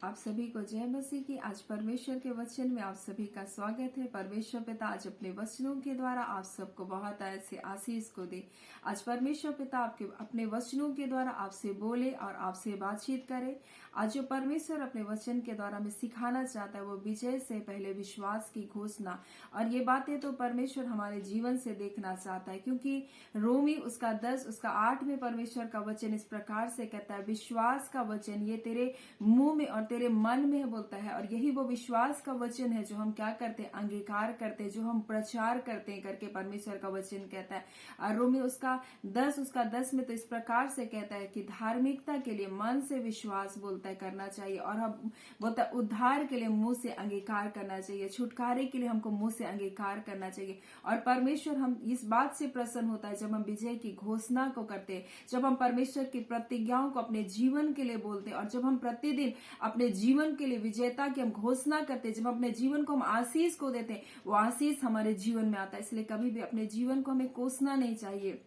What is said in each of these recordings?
आप सभी को जय मसीह की। आज परमेश्वर के वचन में आप सभी का स्वागत है। परमेश्वर पिता आज अपने वचनों के द्वारा आप सबको बहुत ऐसे आशीष को दे। आज परमेश्वर पिता आपके अपने वचनों के द्वारा आपसे बोले और आपसे बातचीत करे। आज जो परमेश्वर अपने वचन के द्वारा हमें सिखाना चाहता है वो विजय से पहले विश्वास की घोषणा, और ये बातें तो परमेश्वर हमारे जीवन से देखना चाहता है, क्योंकि रोमी उसका 10 उसका 8 में परमेश्वर का वचन इस प्रकार से कहता है, विश्वास का वचन ये तेरे मुंह में और तेरे मन में बोलता है। और यही वो विश्वास का वचन है जो हम क्या करते हैं, अंगीकार करते हैं, जो हम प्रचार करते हैं करके परमेश्वर का वचन कहता है। और रोमी उसका 10 में तो इस प्रकार से कहता है कि धार्मिकता के लिए मन से विश्वास बोलता है करना चाहिए, और हम बोलता है उद्धार के लिए मुंह से अंगीकार करना चाहिए, छुटकारे के लिए हमको मुंह से अंगीकार करना चाहिए। और परमेश्वर हम इस बात से प्रसन्न होता है जब हम विजय की घोषणा को करते हैं, जब हम परमेश्वर की प्रतिज्ञाओं को अपने जीवन के लिए बोलते हैं, और जब हम प्रतिदिन अपने जीवन के लिए विजेता की हम घोषणा करते हैं, जब अपने जीवन को हम आशीष को देते हैं, वो आशीष हमारे जीवन में आता है। इसलिए कभी भी अपने जीवन को हमें कोसना नहीं चाहिए।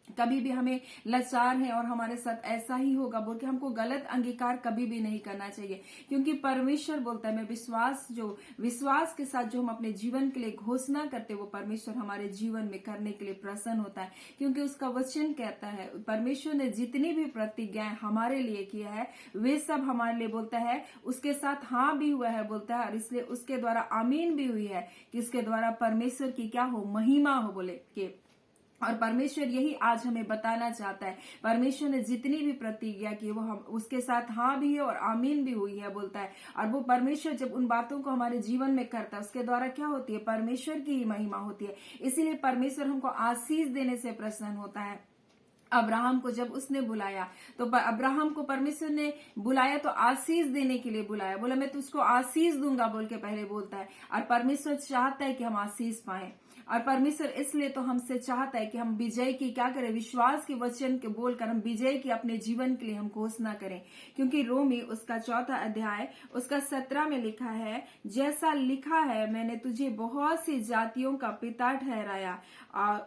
कभी भी हमें लाचार है और हमारे साथ ऐसा ही होगा बोल के हमको गलत अंगीकार कभी भी नहीं करना चाहिए, क्योंकि परमेश्वर बोलता है मैं विश्वास के साथ जो हम अपने जीवन के लिए घोषणा करते हैं वो परमेश्वर हमारे जीवन में करने के लिए प्रसन्न होता है। क्योंकि उसका वचन कहता है, परमेश्वर ने जितनी भी प्रतिज्ञाएं हमारे लिए किया है वे सब हमारे लिए बोलता है उसके साथ हाँ भी हुआ है बोलता है, और इसलिए उसके द्वारा आमीन भी हुई है कि इसके द्वारा परमेश्वर की क्या हो, महिमा हो बोले के। और परमेश्वर यही आज हमें बताना चाहता है, परमेश्वर ने जितनी भी प्रतिज्ञा की वो हम उसके साथ हाँ भी है और आमीन भी हुई है बोलता है। और वो परमेश्वर जब उन बातों को हमारे जीवन में करता है उसके द्वारा क्या होती है, परमेश्वर की ही महिमा होती है। इसीलिए परमेश्वर हमको आशीष देने से प्रसन्न होता है। अब्राहम को जब उसने बुलाया तो अब्राहम को परमेश्वर ने बुलाया तो आशीष देने के लिए बुलाया, बोला मैं तुझको आशीष दूंगा बोल के पहले बोलता है। और परमेश्वर चाहता है कि हम आशीष पाएं, और परमेश्वर इसलिए तो हमसे चाहता है कि हम विजय की क्या करें, विश्वास के वचन के बोलकर हम विजय की अपने जीवन के लिए हम घोषणा करें। क्योंकि रोमी उसका 4 अध्याय उसका 17 में लिखा है, जैसा लिखा है मैंने तुझे बहुत सी जातियों का पिता ठहराया,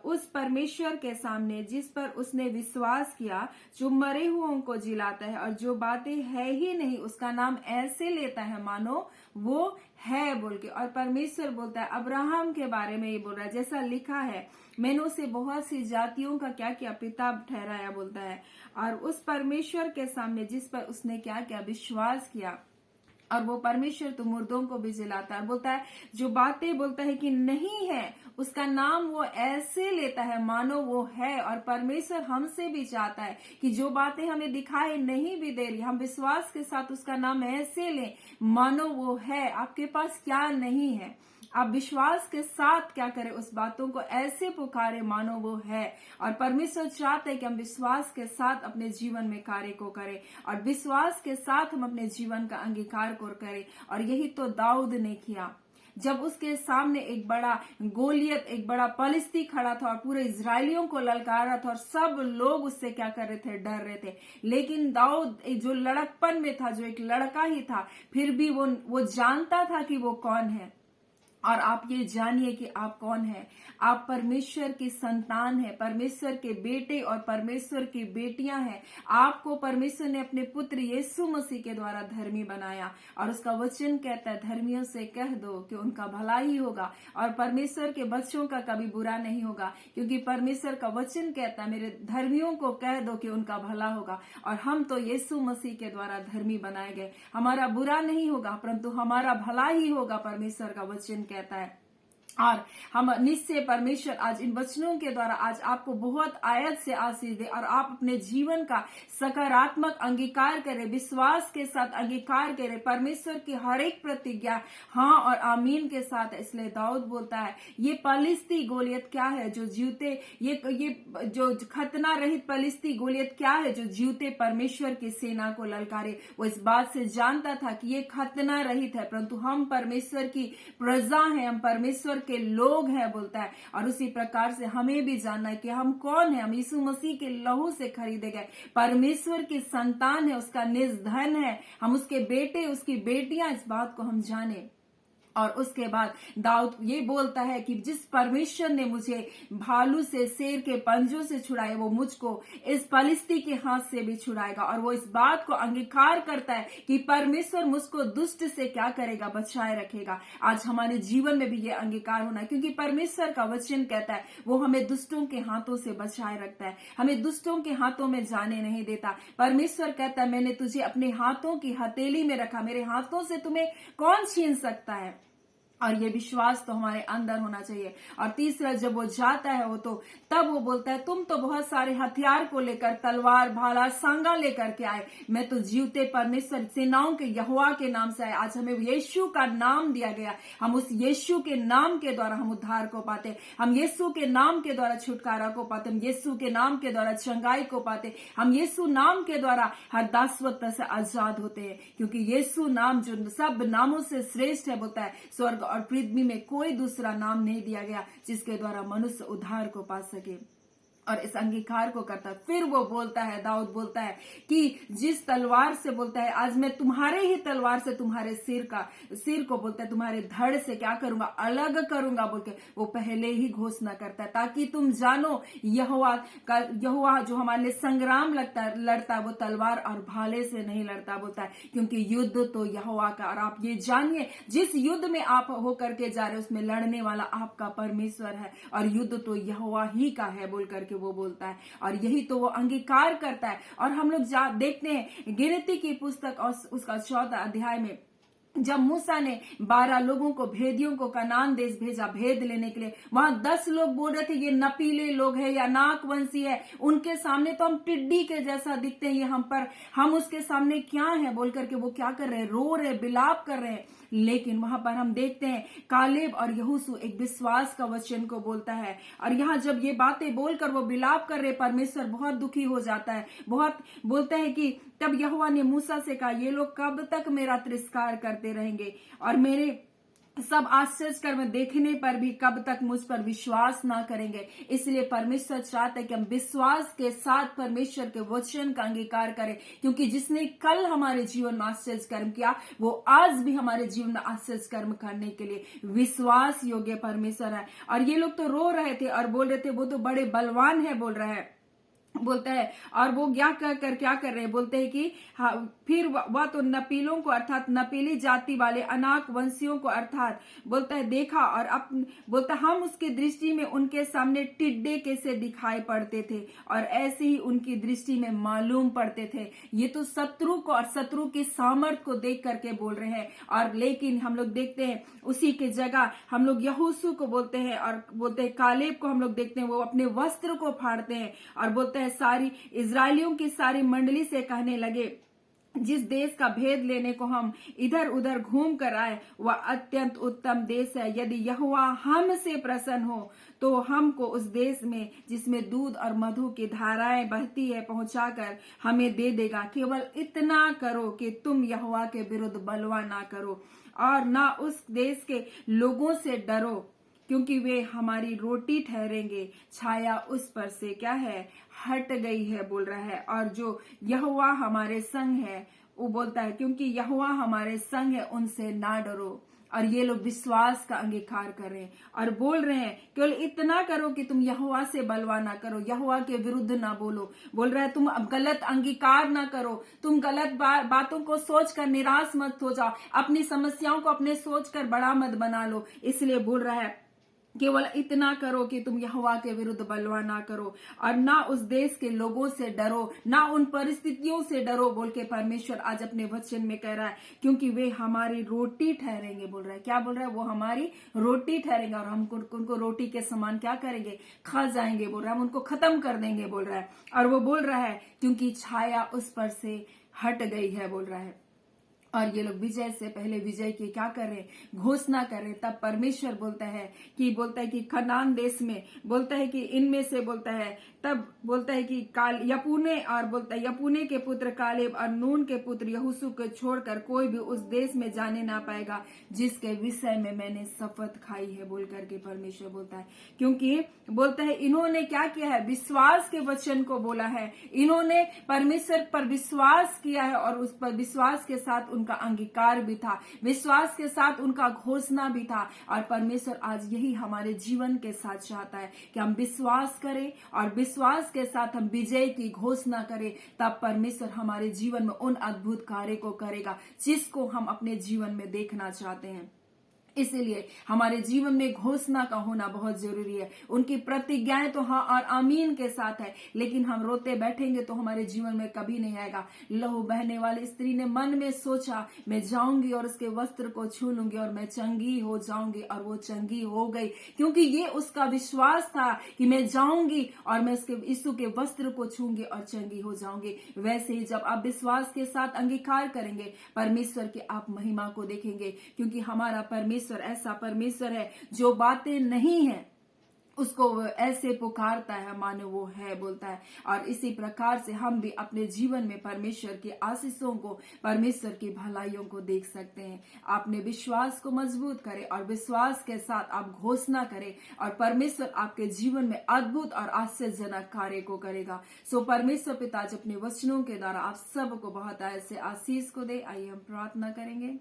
उस परमेश्वर के सामने जिस पर उसने विश्वास किया, जो मरे हुओं को जिलाता है और जो बातें है ही नहीं उसका नाम ऐसे लेता है मानो वो है बोल के। और परमेश्वर बोलता है अब्राहम के बारे में ये बोल रहा है, जैसा लिखा है मैंने उसे बहुत सी जातियों का क्या किया, पिता ठहराया बोलता है। और उस परमेश्वर के सामने जिस पर उसने क्या किया, विश्वास किया, और वो परमेश्वर तो मुर्दों को भी जिलाता है। बोलता है जो बातें बोलता है कि नहीं है उसका नाम वो ऐसे लेता है मानो वो है। और परमेश्वर हमसे भी चाहता है कि जो बातें हमें दिखाई नहीं भी दे रही, हम विश्वास के साथ उसका नाम ऐसे लें मानो वो है। आपके पास क्या नहीं है, आप विश्वास के साथ क्या करें, उस बातों को ऐसे पुकारे मानो वो है। और परमेश्वर चाहता है कि हम विश्वास के साथ अपने जीवन में कार्य को करें, और विश्वास के साथ हम अपने जीवन का अंगीकार को करें। और यही तो दाऊद ने किया, जब उसके सामने एक बड़ा गोलियत, एक बड़ा पलिस्ती खड़ा था और पूरे इजरायलियों को ललकार रहा था, और सब लोग उससे क्या कर रहे थे, डर रहे थे। लेकिन दाऊद जो लड़कपन में था, जो एक लड़का ही था, फिर भी वो जानता था कि वो कौन है। और आप ये जानिए कि आप कौन है, आप परमेश्वर की संतान है, परमेश्वर के बेटे और परमेश्वर की बेटियां हैं। आपको परमेश्वर ने अपने पुत्र यीशु मसीह के द्वारा धर्मी बनाया, और उसका वचन कहता है धर्मियों से कह दो कि उनका भला ही होगा, और परमेश्वर के बच्चों का कभी बुरा नहीं होगा। क्योंकि परमेश्वर का वचन कहता है मेरे धर्मियों को कह दो कि उनका भला होगा। और हम तो यीशु मसीह के द्वारा धर्मी बनाए गए, हमारा बुरा नहीं होगा परंतु हमारा भला ही होगा, परमेश्वर का वचन कहता है। और हम निश्चय परमेश्वर आज इन वचनों के द्वारा आज आपको बहुत आयत से आशीष दे, और आप अपने जीवन का सकारात्मक अंगीकार करें, विश्वास के साथ अंगीकार करें, परमेश्वर की हर एक प्रतिज्ञा हाँ और आमीन के साथ। इसलिए दाऊद बोलता है ये पलिस्ती गोलियत क्या है जो जीवते, ये जो खतना रहित पलिस्ती गोलियत क्या है जो जीवते परमेश्वर की सेना को ललकारे। वो इस बात से जानता था कि ये खतना रहित है, परंतु हम परमेश्वर की प्रजा हैं, हम परमेश्वर के लोग हैं बोलता है। और उसी प्रकार से हमें भी जानना है कि हम कौन है, हम यीशु मसीह के लहू से खरीदे गए परमेश्वर की संतान है, उसका निज धन है, हम उसके बेटे उसकी बेटियां, इस बात को हम जाने। और उसके बाद दाऊद ये बोलता है कि जिस परमेश्वर ने मुझे भालू से, शेर के पंजों से छुड़ाए, वो मुझको इस फलिस्ती के हाथ से भी छुड़ाएगा। और वो इस बात को अंगीकार करता है कि परमेश्वर मुझको दुष्ट से क्या करेगा, बचाए रखेगा। आज हमारे जीवन में भी ये अंगीकार होना है, क्योंकि परमेश्वर का वचन कहता है वो हमें दुष्टों के हाथों से बचाए रखता है, हमें दुष्टों के हाथों में जाने नहीं देता। परमेश्वर कहता है मैंने तुझे अपने हाथों की हथेली में रखा, मेरे हाथों से तुम्हें कौन छीन सकता है। और ये विश्वास तो हमारे अंदर होना चाहिए। और तीसरा, जब वो जाता है वो तो तब वो बोलता है तुम तो बहुत सारे हथियार को लेकर, तलवार, भाला, सांगा लेकर के आए, मैं तो जीवते परमेश्वर सेनाओं के यहोवा के नाम से आए। आज हमें यीशु का नाम दिया गया, हम उस यीशु के नाम के द्वारा हम उद्धार को पाते, हम यीशु के नाम के द्वारा छुटकारा को पाते, हम यीशु के नाम के द्वारा चंगाई को पाते, हम यीशु नाम के द्वारा हर दासत्व से आजाद होते हैं। क्योंकि यीशु नाम जो सब नामों से श्रेष्ठ है, बोलता है स्वर्ग और पृथ्वी में कोई दूसरा नाम नहीं दिया गया जिसके द्वारा मनुष्य उद्धार को पा सके। और इस अंगीकार को करता है। फिर वो बोलता है, दाऊद बोलता है कि जिस तलवार से, बोलता है आज मैं तुम्हारे ही तलवार से तुम्हारे सिर को बोलता है तुम्हारे धड़ से क्या करूंगा, अलग करूंगा बोल के वो पहले ही घोषणा करता है, ताकि तुम जानो यहोवा जो हमारे लिए संग्राम लड़ता है वो तलवार और भाले से नहीं लड़ता, बोलता है क्योंकि युद्ध तो यहोवा का। और आप ये जानिए जिस युद्ध में आप होकर के जा रहे हो उसमें लड़ने वाला आपका परमेश्वर है और युद्ध तो यहोवा ही का है बोल करके वो बोलता है। और यही तो वो अंगीकार करता है। और हम लोग देखते हैं गिनती की पुस्तक और उसका 14 अध्याय में जब मूसा ने 12 लोगों को, भेदियों को कनान देश भेजा भेद लेने के लिए, वहां 10 लोग बोल रहे थे ये नपीले लोग हैं या नाकवंशी है, उनके सामने तो हम टिड्डी के जैसा दिखते हैं, ये हम उसके सामने क्या है बोल करके वो क्या कर रहे हैं, रो रहे, बिलाप कर रहे हैं। लेकिन वहां पर हम देखते हैं कालेब और यहोशू एक विश्वास का वचन को बोलता है। और यहाँ जब ये बातें बोलकर वो बिलाप कर रहे, परमेश्वर बहुत दुखी हो जाता है, बहुत बोलता है कि तब यहोवा ने मूसा से कहा ये लोग कब तक मेरा तिरस्कार करते रहेंगे और मेरे सब आश्चर्य कर्म देखने पर भी कब तक मुझ पर विश्वास ना करेंगे। इसलिए परमेश्वर चाहता है कि हम विश्वास के साथ परमेश्वर के वचन का अंगीकार करें, क्योंकि जिसने कल हमारे जीवन में आश्चर्य कर्म किया वो आज भी हमारे जीवन में आश्चर्य कर्म करने के लिए विश्वास योग्य परमेश्वर है। और ये लोग तो रो रहे थे और बोल रहे थे वो तो बड़े बलवान है, बोल रहे हैं, बोलता है। और वो क्या कर रहे हैं, बोलते हैं कि फिर वह तो नपीलों को अर्थात नपीली जाति वाले अनाक वंशियों को अर्थात बोलता है देखा और बोलता हम उसकी दृष्टि में उनके सामने टिड्डे कैसे दिखाई पड़ते थे और ऐसे ही उनकी दृष्टि में मालूम पड़ते थे। ये तो शत्रु को और शत्रु के सामर्थ को देख करके बोल रहे हैं। और लेकिन हम लोग देखते हैं उसी के जगह हम लोग यहोशू को बोलते हैं और बोलते हैं कालेब को हम लोग देखते हैं वो अपने वस्त्र को फाड़ते हैं और बोलते हैं सारी इजरायलियों की सारी मंडली से कहने लगे जिस देश का भेद लेने को हम इधर उधर घूम कर आए वह अत्यंत उत्तम देश है। यदि यहोवा हमसे प्रसन्न हो तो हमको उस देश में जिसमें दूध और मधु की धाराएं बहती है पहुंचाकर हमें दे देगा। केवल इतना करो कि तुम यहोवा के विरुद्ध बलवा ना करो और ना उस देश के लोगों से डरो, क्योंकि वे हमारी रोटी ठहरेंगे। छाया उस पर से क्या है, हट गई है बोल रहा है। और जो यहोवा हमारे संग है वो बोलता है क्योंकि यहोवा हमारे संग है उनसे ना डरो। और ये लोग विश्वास का अंगीकार कर रहे हैं और बोल रहे हैं केवल इतना करो कि तुम यहोवा से बलवा ना करो, यहोवा के विरुद्ध ना बोलो। बोल रहा है तुम अब गलत अंगीकार ना करो, तुम गलत बातों को सोचकर निराश मत हो जाओ, अपनी समस्याओं को अपने सोचकर बड़ा मत बना लो। इसलिए बोल रहा है केवल इतना करो कि तुम यहोवा के विरुद्ध बलवा ना करो और ना उस देश के लोगों से डरो, ना उन परिस्थितियों से डरो बोल के परमेश्वर आज अपने वचन में कह रहा है, क्योंकि वे हमारी रोटी ठहरेंगे। बोल रहा है क्या बोल रहा है, वो हमारी रोटी ठहरेंगे और हम उनको रोटी के समान क्या करेंगे, खा जाएंगे। बोल रहा है हम उनको खत्म कर देंगे बोल रहा है। और वो बोल रहा है क्योंकि छाया उस पर से हट गई है बोल रहा है। और ये लोग विजय से पहले विजय की क्या कर रहे, घोषणा कर रहे। तब परमेश्वर बोलता है कि कनान देश में बोलता है कि इनमें से बोलता है, तब बोलता है कि यपुने और बोलता है यपुने के पुत्र कालेब और नून के पुत्र यहोशू को छोड़कर कोई भी उस देश में जाने ना पाएगा जिसके विषय में मैंने शपथ खाई है बोल करके परमेश्वर बोलता है। क्योंकि बोलता है इन्होंने क्या किया है, विश्वास के वचन को बोला है, इन्होंने परमेश्वर पर विश्वास किया है और उस पर विश्वास के साथ उनका अंगीकार भी था, विश्वास के साथ उनका घोषणा भी था। और परमेश्वर आज यही हमारे जीवन के साथ चाहता है कि हम विश्वास करें और विश्वास के साथ हम विजय की घोषणा करें। तब परमेश्वर हमारे जीवन में उन अद्भुत कार्य को करेगा जिसको हम अपने जीवन में देखना चाहते हैं। इसीलिए हमारे जीवन में घोषणा का होना बहुत जरूरी है। उनकी प्रतिज्ञाएं तो हाँ और आमीन के साथ है, लेकिन हम रोते बैठेंगे तो हमारे जीवन में कभी नहीं आएगा। लहू बहने वाली स्त्री ने मन में सोचा, मैं जाऊंगी और उसके वस्त्र को छू लूंगी और मैं चंगी हो जाऊंगी, और वो चंगी हो गई, क्योंकि ये उसका विश्वास था कि मैं जाऊंगी और मैं उसके यीशु के वस्त्र को छूंगी और चंगी हो जाऊंगी। वैसे ही जब आप विश्वास के साथ अंगीकार करेंगे, परमेश्वर की आप महिमा को देखेंगे, क्योंकि हमारा परमेश्वर ऐसा परमेश्वर है जो बातें नहीं है उसको ऐसे पुकारता है मानो वो है बोलता है। और इसी प्रकार से हम भी अपने जीवन में परमेश्वर की आशीषों को, परमेश्वर की भलाइयों को देख सकते हैं। आपने विश्वास को मजबूत करें और विश्वास के साथ आप घोषणा करें और परमेश्वर आपके जीवन में अद्भुत और आश्चर्यजनक कार्य को करेगा। सो परमेश्वर पिता आज अपने वचनों के द्वारा आप सबको बहुत ऐसे आशीष को दे। आइए हम प्रार्थना करेंगे।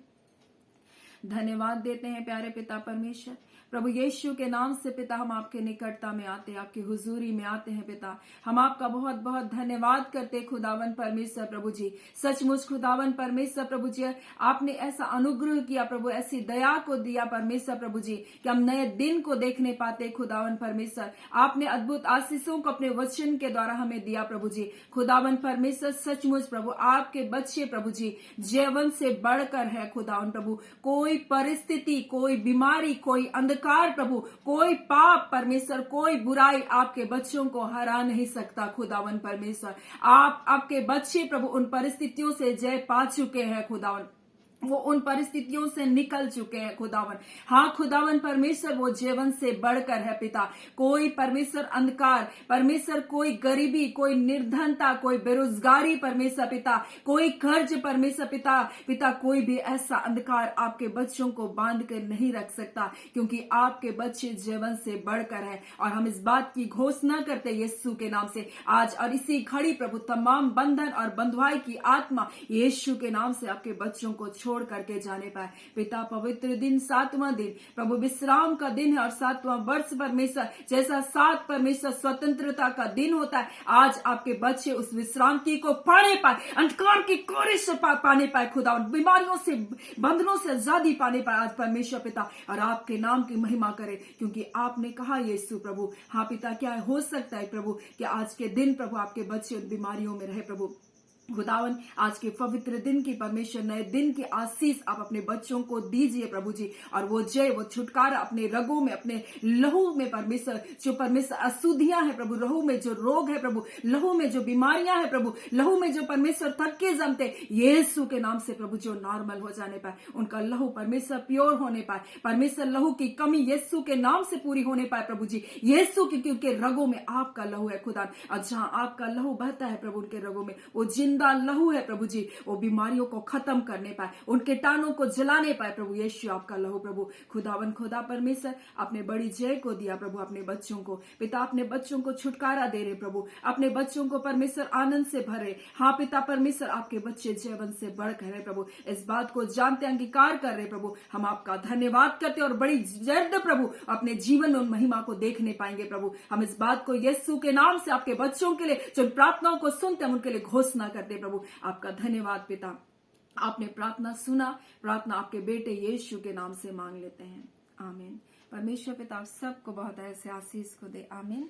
धन्यवाद देते हैं प्यारे पिता परमेश्वर, प्रभु यीशु के नाम से पिता हम आपके निकटता में आते हैं, आपकी हुजूरी में आते हैं पिता। हम आपका बहुत बहुत धन्यवाद करते खुदावन परमेश्वर प्रभु जी। सचमुच खुदावन परमेश्वर प्रभु जी, आपने ऐसा अनुग्रह किया प्रभु, ऐसी दया को दिया परमेश्वर प्रभु जी कि हम नए दिन को देखने पाते खुदावन परमेश्वर। आपने अद्भुत आशीषों को अपने वचन के द्वारा हमें दिया प्रभु जी। खुदावन परमेश्वर सचमुच प्रभु आपके बच्चे प्रभु जी जीवन से बढ़कर है खुदावन प्रभु। कोई परिस्थिति, कोई बीमारी, कोई अंधकार प्रभु, कोई पाप परमेश्वर, कोई बुराई आपके बच्चों को हरा नहीं सकता खुदावन परमेश्वर। आप आपके बच्चे प्रभु उन परिस्थितियों से जय पा चुके हैं खुदावन, वो उन परिस्थितियों से निकल चुके हैं खुदावन। हाँ खुदावन परमेश्वर, वो जीवन से बढ़कर है पिता। कोई परमेश्वर अंधकार परमेश्वर, कोई गरीबी, कोई निर्धनता, कोई बेरोजगारी परमेश्वर पिता, कोई कर्ज परमेश्वर पिता कोई भी ऐसा अंधकार आपके बच्चों को बांध कर नहीं रख सकता, क्योंकि आपके बच्चे जीवन से बढ़कर है। और हम इस बात की घोषणा करते यीशु के नाम से आज और इसी घड़ी प्रभु तमाम बंधन और बंधुआई की आत्मा यीशु के नाम से आपके बच्चों को छोड़ करके जाने पाए पिता। पवित्र दिन, 7वां दिन प्रभु विश्राम का दिन है और 7वां वर्ष परमेश्वर, जैसा 7 परमेश्वर स्वतंत्रता का दिन होता है, आज आपके बच्चे उस विश्रांति को पाने पाए, अंधकार की कोरे से पाने पाए खुदा, बीमारियों से, बंधनों से आजादी पाने पाए आज परमेश्वर पिता। और आपके नाम की महिमा करे, क्योंकि आपने कहा यीशु प्रभु। हाँ पिता, क्या हो सकता है प्रभु कि आज के दिन प्रभु आपके बच्चे उन बीमारियों में रहे प्रभु। खुदावन आज के पवित्र दिन की परमेश्वर, नए दिन की आशीष आप अपने बच्चों को दीजिए प्रभु जी। और वो जय, वो छुटकारा अपने रगों में, अपने लहू में परमेश्वर, जो परमेश्वर अशुद्धियां है प्रभु, लहू में जो रोग है प्रभु, लहू में जो बीमारियां है प्रभु, लहू में जो परमेश्वर थक्के जमते, यीशु के नाम से प्रभु जो नॉर्मल हो जाने पाए, उनका लहू परमेश्वर प्योर होने पाए परमेश्वर। लहू की कमी यीशु के नाम से पूरी होने पाए प्रभु जी, यीशु की, क्योंकि रगों में आपका लहू है खुदा। और जहां आपका लहू बहता है प्रभु, उनके रगों में वो जिंदा लहू है प्रभु जी, वो बीमारियों को खत्म करने पाए, उन कीटाणुओं को जलाने पाए प्रभु। यीशु आपका लहू प्रभु खुदावन खुदा परमेश्वर, आपने बड़ी जय को दिया प्रभु अपने बच्चों को पिता। अपने बच्चों को छुटकारा दे रहे प्रभु, अपने बच्चों को परमेश्वर आनंद से भरे। हाँ पिता परमेश्वर, आपके बच्चे जीवन से बढ़कर है प्रभु, इस बात को जानते अंगीकार कर रहे प्रभु। हम आपका धन्यवाद करते और बड़ी जल्द प्रभु अपने जीवन में उन महिमा को देखने पाएंगे प्रभु। हम इस बात को यीशु के नाम से आपके बच्चों के लिए जो प्रार्थनाओं को सुनते हैं उनके लिए घोषणा करते प्रभु। आपका धन्यवाद पिता, आपने प्रार्थना सुना, प्रार्थना आपके बेटे यीशु के नाम से मांग लेते हैं, आमीन। परमेश्वर पिता आप सबको बहुत ऐसे आशीष को दे, आमीन।